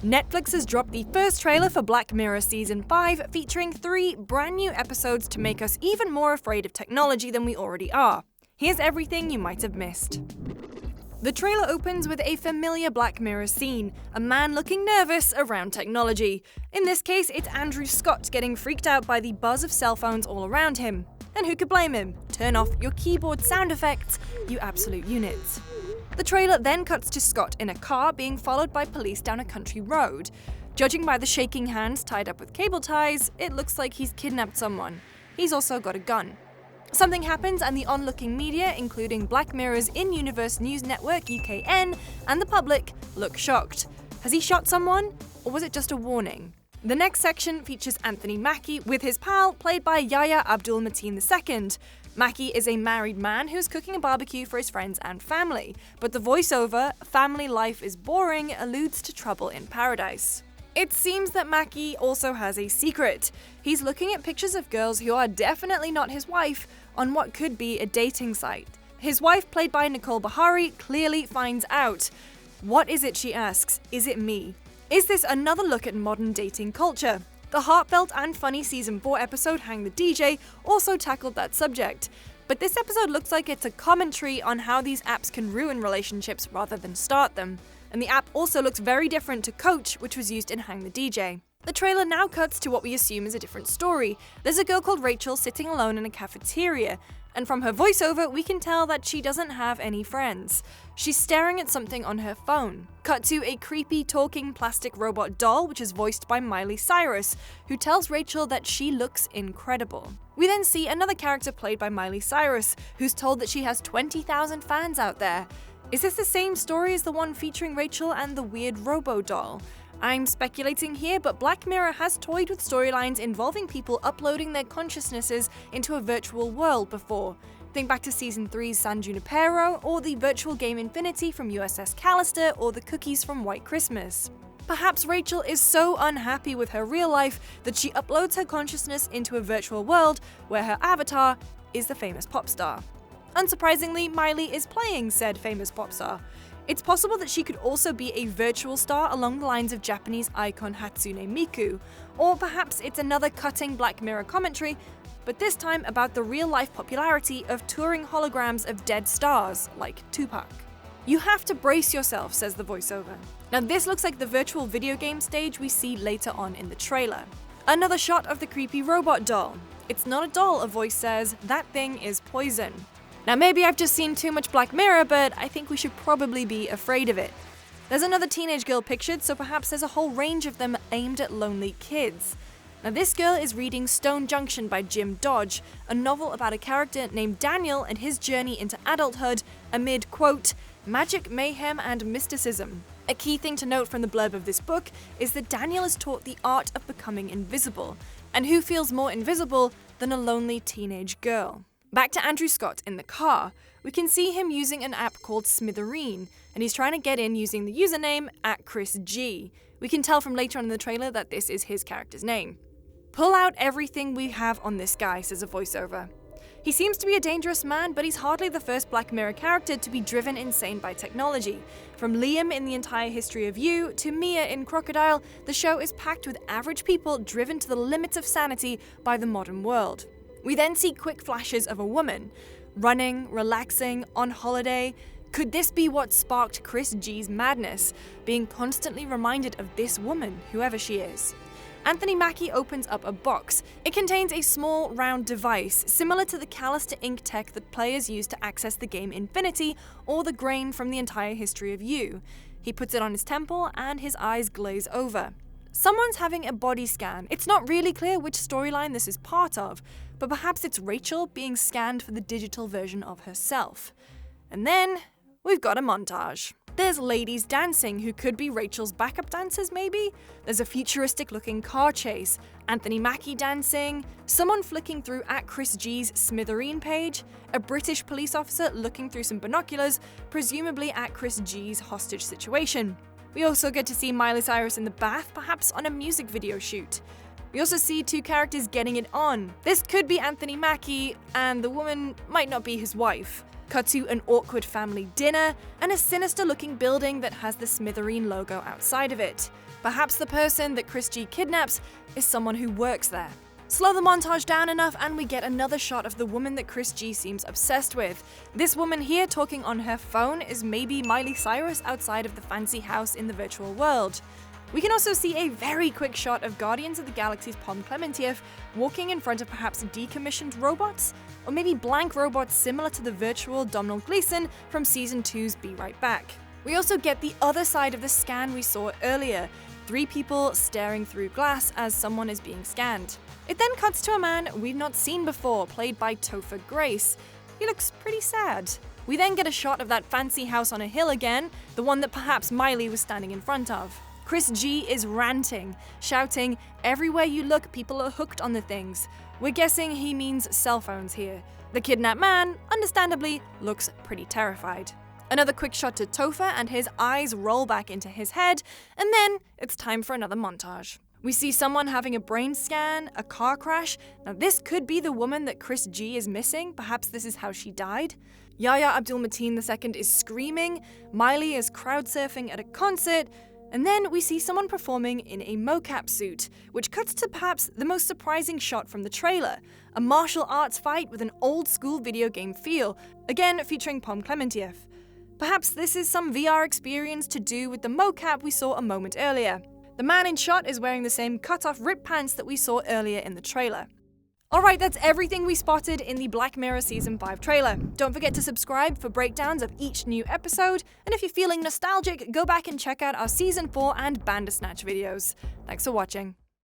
Netflix has dropped the first trailer for Black Mirror Season 5, featuring 3 brand new episodes to make us even more afraid of technology than we already are. Here's everything you might have missed. The trailer opens with a familiar Black Mirror scene, a man looking nervous around technology. In this case, it's Andrew Scott getting freaked out by the buzz of cell phones all around him. And who could blame him? Turn off your keyboard sound effects, you absolute units. The trailer then cuts to Scott in a car being followed by police down a country road. Judging by the shaking hands tied up with cable ties, it looks like he's kidnapped someone. He's also got a gun. Something happens and the onlooking media, including Black Mirror's in-universe news network UKN and the public, look shocked. Has he shot someone? Or was it just a warning? The next section features Anthony Mackie with his pal, played by Yahya Abdul-Mateen II. Mackie is a married man who's cooking a barbecue for his friends and family, but the voiceover, "Family life is boring," alludes to trouble in paradise. It seems that Mackie also has a secret. He's looking at pictures of girls who are definitely not his wife on what could be a dating site. His wife, played by Nicole Bahari, clearly finds out. What is it, she asks? Is it me? Is this another look at modern dating culture? The heartfelt and funny Season 4 episode Hang the DJ also tackled that subject. But this episode looks like it's a commentary on how these apps can ruin relationships rather than start them. And the app also looks very different to Coach, which was used in Hang the DJ. The trailer now cuts to what we assume is a different story. There's a girl called Rachel sitting alone in a cafeteria, and from her voiceover we can tell that she doesn't have any friends. She's staring at something on her phone. Cut to a creepy talking plastic robot doll, which is voiced by Miley Cyrus, who tells Rachel that she looks incredible. We then see another character played by Miley Cyrus, who's told that she has 20,000 fans out there. Is this the same story as the one featuring Rachel and the weird robo-doll? I'm speculating here, but Black Mirror has toyed with storylines involving people uploading their consciousnesses into a virtual world before. Think back to Season 3's San Junipero, or the virtual game Infinity from USS Callister, or the cookies from White Christmas. Perhaps Rachel is so unhappy with her real life that she uploads her consciousness into a virtual world where her avatar is the famous pop star. Unsurprisingly, Miley is playing said famous pop star. It's possible that she could also be a virtual star along the lines of Japanese icon Hatsune Miku, or perhaps it's another cutting Black Mirror commentary, but this time about the real-life popularity of touring holograms of dead stars, like Tupac. "You have to brace yourself," says the voiceover. Now this looks like the virtual video game stage we see later on in the trailer. Another shot of the creepy robot doll. "It's not a doll," a voice says, "that thing is poison." Now maybe I've just seen too much Black Mirror, but I think we should probably be afraid of it. There's another teenage girl pictured, so perhaps there's a whole range of them aimed at lonely kids. Now this girl is reading Stone Junction by Jim Dodge, a novel about a character named Daniel and his journey into adulthood amid, quote, "magic, mayhem, and mysticism." A key thing to note from the blurb of this book is that Daniel is taught the art of becoming invisible, and who feels more invisible than a lonely teenage girl? Back to Andrew Scott in the car. We can see him using an app called Smithereen, and he's trying to get in using the username @ChrisG. We can tell from later on in the trailer that this is his character's name. "Pull out everything we have on this guy," says a voiceover. He seems to be a dangerous man, but he's hardly the first Black Mirror character to be driven insane by technology. From Liam in The Entire History of You to Mia in Crocodile, the show is packed with average people driven to the limits of sanity by the modern world. We then see quick flashes of a woman, running, relaxing, on holiday. Could this be what sparked Chris G's madness, being constantly reminded of this woman, whoever she is? Anthony Mackie opens up a box. It contains a small, round device, similar to the Callister ink tech that players use to access the game Infinity, or the grain from The Entire History of You. He puts it on his temple, and his eyes glaze over. Someone's having a body scan. It's not really clear which storyline this is part of, but perhaps it's Rachel being scanned for the digital version of herself. And then we've got a montage. There's ladies dancing who could be Rachel's backup dancers maybe? There's a futuristic looking car chase, Anthony Mackie dancing, someone flicking through @ChrisG's Smithereen page, a British police officer looking through some binoculars, presumably at Chris G's hostage situation. We also get to see Miley Cyrus in the bath, perhaps on a music video shoot. We also see 2 characters getting it on. This could be Anthony Mackie, and the woman might not be his wife. Cut to an awkward family dinner, and a sinister looking building that has the Smithereen logo outside of it. Perhaps the person that Chris G kidnaps is someone who works there. Slow the montage down enough and we get another shot of the woman that Chris G seems obsessed with. This woman here talking on her phone is maybe Miley Cyrus outside of the fancy house in the virtual world. We can also see a very quick shot of Guardians of the Galaxy's Pom Klementieff walking in front of perhaps decommissioned robots, or maybe blank robots similar to the virtual Domhnall Gleeson from Season 2's Be Right Back. We also get the other side of the scan we saw earlier, 3 people staring through glass as someone is being scanned. It then cuts to a man we've not seen before, played by Topher Grace. He looks pretty sad. We then get a shot of that fancy house on a hill again, the one that perhaps Miley was standing in front of. Chris G is ranting, shouting, "Everywhere you look, people are hooked on the things." We're guessing he means cell phones here. The kidnapped man, understandably, looks pretty terrified. Another quick shot to Topher and his eyes roll back into his head, and then it's time for another montage. We see someone having a brain scan, a car crash. Now this could be the woman that Chris G is missing, perhaps this is how she died. Yahya Abdul-Mateen II is screaming, Miley is crowd surfing at a concert, and then we see someone performing in a mocap suit, which cuts to perhaps the most surprising shot from the trailer, a martial arts fight with an old school video game feel, again featuring Pom Klementieff. Perhaps this is some VR experience to do with the mocap we saw a moment earlier. The man in shot is wearing the same cut-off ripped pants that we saw earlier in the trailer. Alright, that's everything we spotted in the Black Mirror Season 5 trailer. Don't forget to subscribe for breakdowns of each new episode, and if you're feeling nostalgic, go back and check out our Season 4 and Bandersnatch videos. Thanks for watching.